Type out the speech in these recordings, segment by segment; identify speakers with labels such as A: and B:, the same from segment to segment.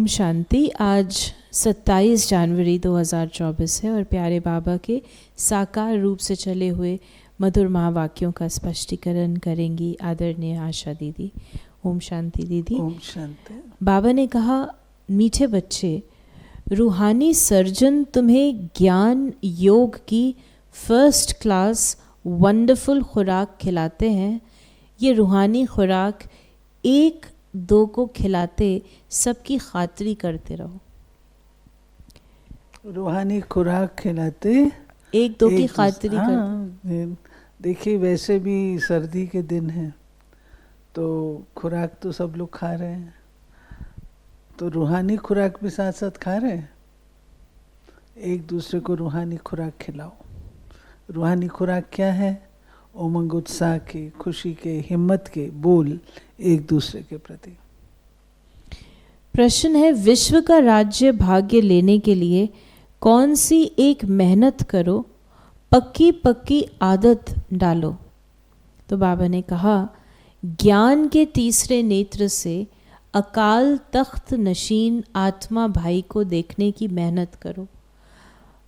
A: शांति। आज 27 जनवरी 2024 है और प्यारे बाबा के साकार रूप से चले हुए मधुर महावाक्यों का स्पष्टीकरण करेंगी आदरणीय आशा दीदी। ओम शांति दीदी।
B: ओम शांति।
A: बाबा ने कहा, मीठे बच्चे, रूहानी सर्जन तुम्हें ज्ञान योग की फर्स्ट क्लास वंडरफुल खुराक खिलाते हैं। ये रूहानी खुराक एक दो को खिलाते सबकी खातिरी करते रहो।
B: रूहानी खुराक खिलाते
A: एक दो की खातिरी करते।
B: हाँ, देखिए वैसे भी सर्दी के दिन हैं तो खुराक तो सब लोग खा रहे हैं, तो रूहानी खुराक भी साथ साथ खा रहे हैं। एक दूसरे को रूहानी खुराक खिलाओ। रूहानी खुराक क्या है? उमंग उत्साह के, खुशी के, हिम्मत के बोल एक दूसरे के प्रति।
A: प्रश्न है, विश्व का राज्य भाग्य लेने के लिए कौन सी एक मेहनत करो, पक्की पक्की आदत डालो। तो बाबा ने कहा, ज्ञान के तीसरे नेत्र से अकाल तख्त नशीन आत्मा भाई को देखने की मेहनत करो।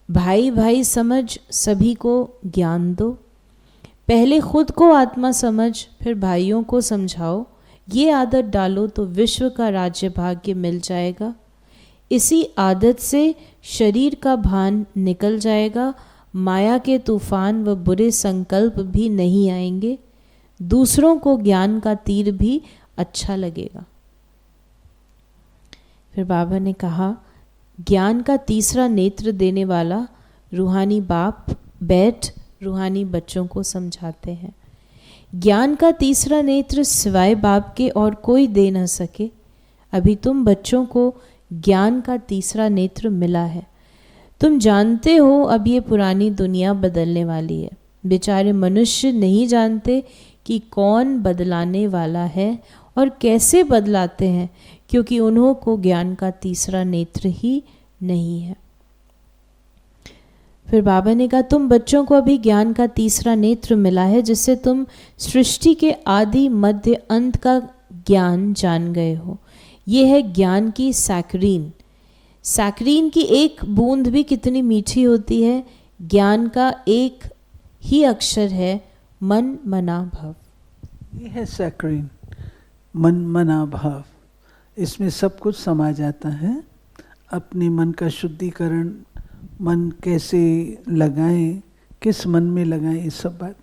A: भाई भाई समझ सभी को ज्ञान दो। पहले खुद को आत्मा समझ, फिर भाइयों को समझाओ। ये आदत डालो तो विश्व का राज्य भाग्य मिल जाएगा। इसी आदत से शरीर का भान निकल जाएगा। माया के तूफान व बुरे संकल्प भी नहीं आएंगे। दूसरों को ज्ञान का तीर भी अच्छा लगेगा। फिर बाबा ने कहा, ज्ञान का तीसरा नेत्र देने वाला रूहानी बाप बैठ रूहानी बच्चों को समझाते हैं। ज्ञान का तीसरा नेत्र सिवाय बाप के और कोई दे न सके। अभी तुम बच्चों को ज्ञान का तीसरा नेत्र मिला है। तुम जानते हो अब ये पुरानी दुनिया बदलने वाली है। बेचारे मनुष्य नहीं जानते कि कौन बदलाने वाला है और कैसे बदलाते हैं, क्योंकि उन्हों को ज्ञान का तीसरा नेत्र ही नहीं है। फिर बाबा ने कहा, तुम बच्चों को अभी ज्ञान का तीसरा नेत्र मिला है, जिससे तुम सृष्टि के आदि मध्य अंत का ज्ञान जान गए हो। ये है ज्ञान की सैकरीन। सैकरीन की एक बूंद भी कितनी मीठी होती है। ज्ञान का एक ही अक्षर है, मन मना भव।
B: ये है सैकरीन, मन मना भाव। इसमें सब कुछ समा जाता है। अपने मन का शुद्धिकरण, मन कैसे लगाएं, किस मन में लगाएं, ये सब बात।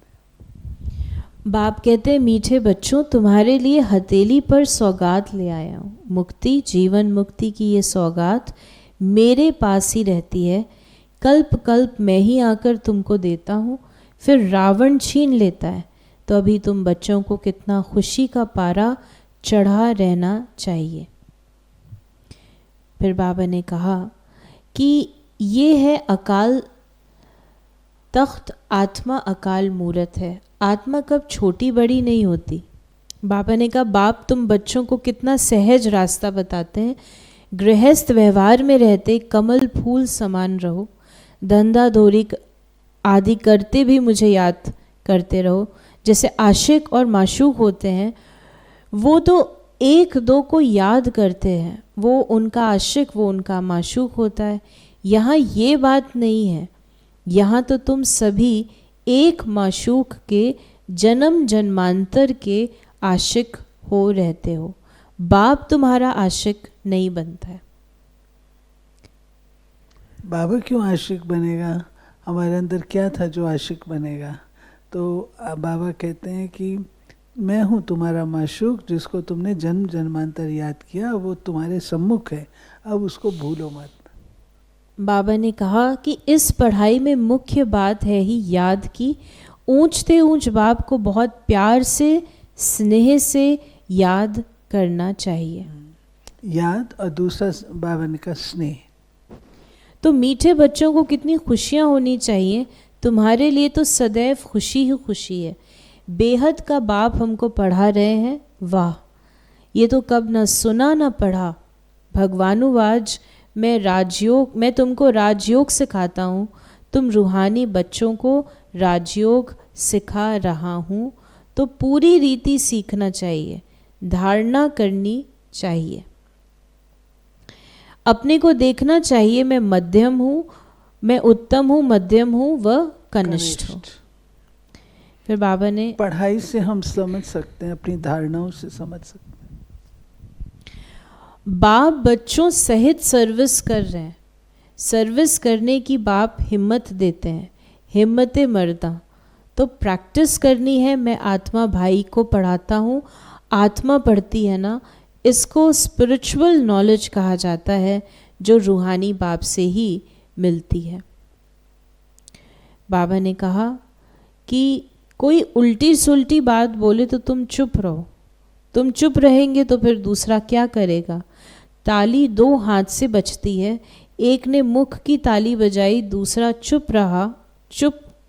A: बाप कहते हैं, मीठे बच्चों, तुम्हारे लिए हथेली पर सौगात ले आया हूँ। मुक्ति, जीवन मुक्ति की ये सौगात मेरे पास ही रहती है। कल्प कल्प मैं ही आकर तुमको देता हूँ, फिर रावण छीन लेता है। तो अभी तुम बच्चों को कितना खुशी का पारा चढ़ा रहना चाहिए। फिर बाबा ने कहा कि ये है अकाल तख्त, आत्मा अकाल मूरत है। आत्मा कब छोटी बड़ी नहीं होती। बाबा ने कहा, बाप तुम बच्चों को कितना सहज रास्ता बताते हैं। गृहस्थ व्यवहार में रहते कमल फूल समान रहो। धंधा धोरी आदि करते भी मुझे याद करते रहो। जैसे आशिक और माशूक होते हैं, वो तो एक दो को याद करते हैं। वो उनका आशिक, वो उनका माशूक होता है। यहाँ ये बात नहीं है। यहाँ तो तुम सभी एक माशूक के जन्म जन्मांतर के आशिक हो रहते हो। बाप तुम्हारा आशिक नहीं बनता है।
B: बाबा क्यों आशिक बनेगा? हमारे अंदर क्या था जो आशिक बनेगा? तो बाबा कहते हैं कि मैं हूँ तुम्हारा माशूक, जिसको तुमने जन्म जन्मांतर याद किया, वो तुम्हारे सम्मुख है। अब उसको भूलो मत।
A: बाबा ने कहा कि इस पढ़ाई में मुख्य बात है ही याद की। ऊंचते ऊंच बाप को बहुत प्यार से, स्नेह से याद करना चाहिए।
B: याद, और दूसरा बाबा ने कहा स्नेह।
A: तो मीठे बच्चों को कितनी खुशियाँ होनी चाहिए। तुम्हारे लिए तो सदैव खुशी ही खुशी है। बेहद का बाप हमको पढ़ा रहे हैं। वाह, ये तो कब न सुना न पढ़ा। भगवानुवाज, मैं तुमको राजयोग सिखाता हूँ। तुम रूहानी बच्चों को राजयोग सिखा रहा हूँ। तो पूरी रीति सीखना चाहिए, धारणा करनी चाहिए। अपने को देखना चाहिए, मैं मध्यम हूँ, मैं उत्तम हूँ, मध्यम हूँ व कनिष्ठ हूँ। फिर बाबा ने
B: पढ़ाई से हम समझ सकते हैं, अपनी धारणाओं से समझ सकते हैं।
A: बाप बच्चों सहित सर्विस कर रहे हैं, सर्विस करने की बाप हिम्मत देते हैं, हिम्मत मर्दा। तो प्रैक्टिस करनी है। मैं आत्मा भाई को पढ़ाता हूँ, आत्मा पढ़ती है ना, इसको स्पिरिचुअल नॉलेज कहा जाता है, जो रूहानी बाप से ही मिलती है। बाबा ने कहा कि कोई उल्टी सुल्टी बात बोले तो तुम चुप रहो। तुम चुप रहेंगे तो फिर दूसरा क्या करेगा? ताली दो हाथ से बजती है, एक ने मुख की ताली बजाई, दूसरा चुप रहा,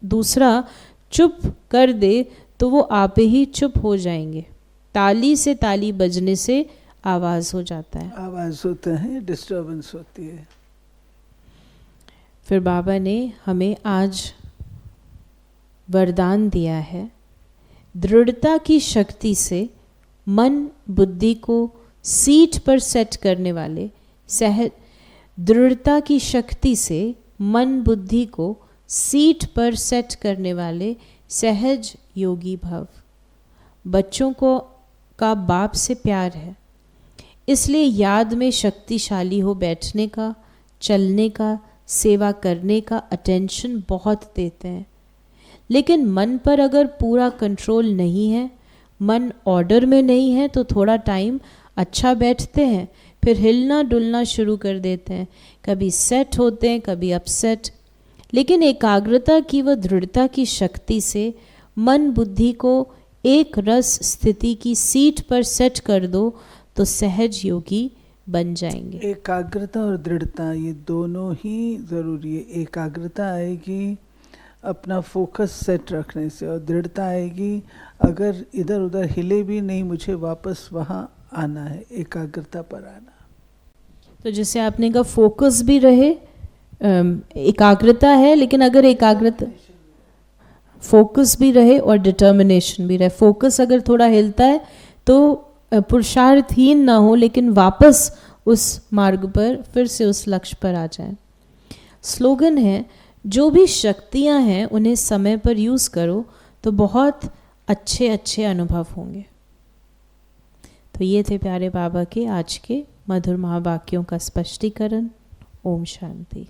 A: दूसरा चुप कर दे तो वो आप ही चुप हो जाएंगे। ताली से ताली बजने से आवाज हो जाता है,
B: आवाज होता है, डिस्टर्बेंस होती है।
A: फिर बाबा ने हमें आज वरदान दिया है, दृढ़ता की शक्ति से मन बुद्धि को सीट पर सेट करने वाले दृढ़ता की शक्ति से मन बुद्धि को सीट पर सेट करने वाले सहज योगी भव। बच्चों को का बाप से प्यार है, इसलिए याद में शक्तिशाली हो बैठने का, चलने का, सेवा करने का अटेंशन बहुत देते हैं। लेकिन मन पर अगर पूरा कंट्रोल नहीं है, मन ऑर्डर में नहीं है, तो थोड़ा टाइम अच्छा बैठते हैं, फिर हिलना डुलना शुरू कर देते हैं, कभी सेट होते हैं, कभी अपसेट। लेकिन एकाग्रता की व दृढ़ता की शक्ति से मन बुद्धि को एक रस स्थिति की सीट पर सेट कर दो तो सहज योगी बन जाएंगे।
B: एकाग्रता और दृढ़ता ये दोनों ही जरूरी है। एकाग्रता आएगी अपना फोकस सेट रखने से, और दृढ़ता आएगी अगर इधर उधर हिले भी नहीं, मुझे वापस वहाँ आना है, एकाग्रता पर आना।
A: तो जैसे आपने कहा फोकस भी रहे, एकाग्रता है, लेकिन अगर एकाग्रता फोकस भी रहे और डिटर्मिनेशन भी रहे। फोकस अगर थोड़ा हिलता है तो पुरुषार्थहीन ना हो, लेकिन वापस उस मार्ग पर फिर से उस लक्ष्य पर आ जाए। स्लोगन है, जो भी शक्तियां हैं उन्हें समय पर यूज़ करो तो बहुत अच्छे अच्छे अनुभव होंगे। तो ये थे प्यारे बाबा के आज के मधुर महावाक्यों का स्पष्टीकरण। ओम शांति।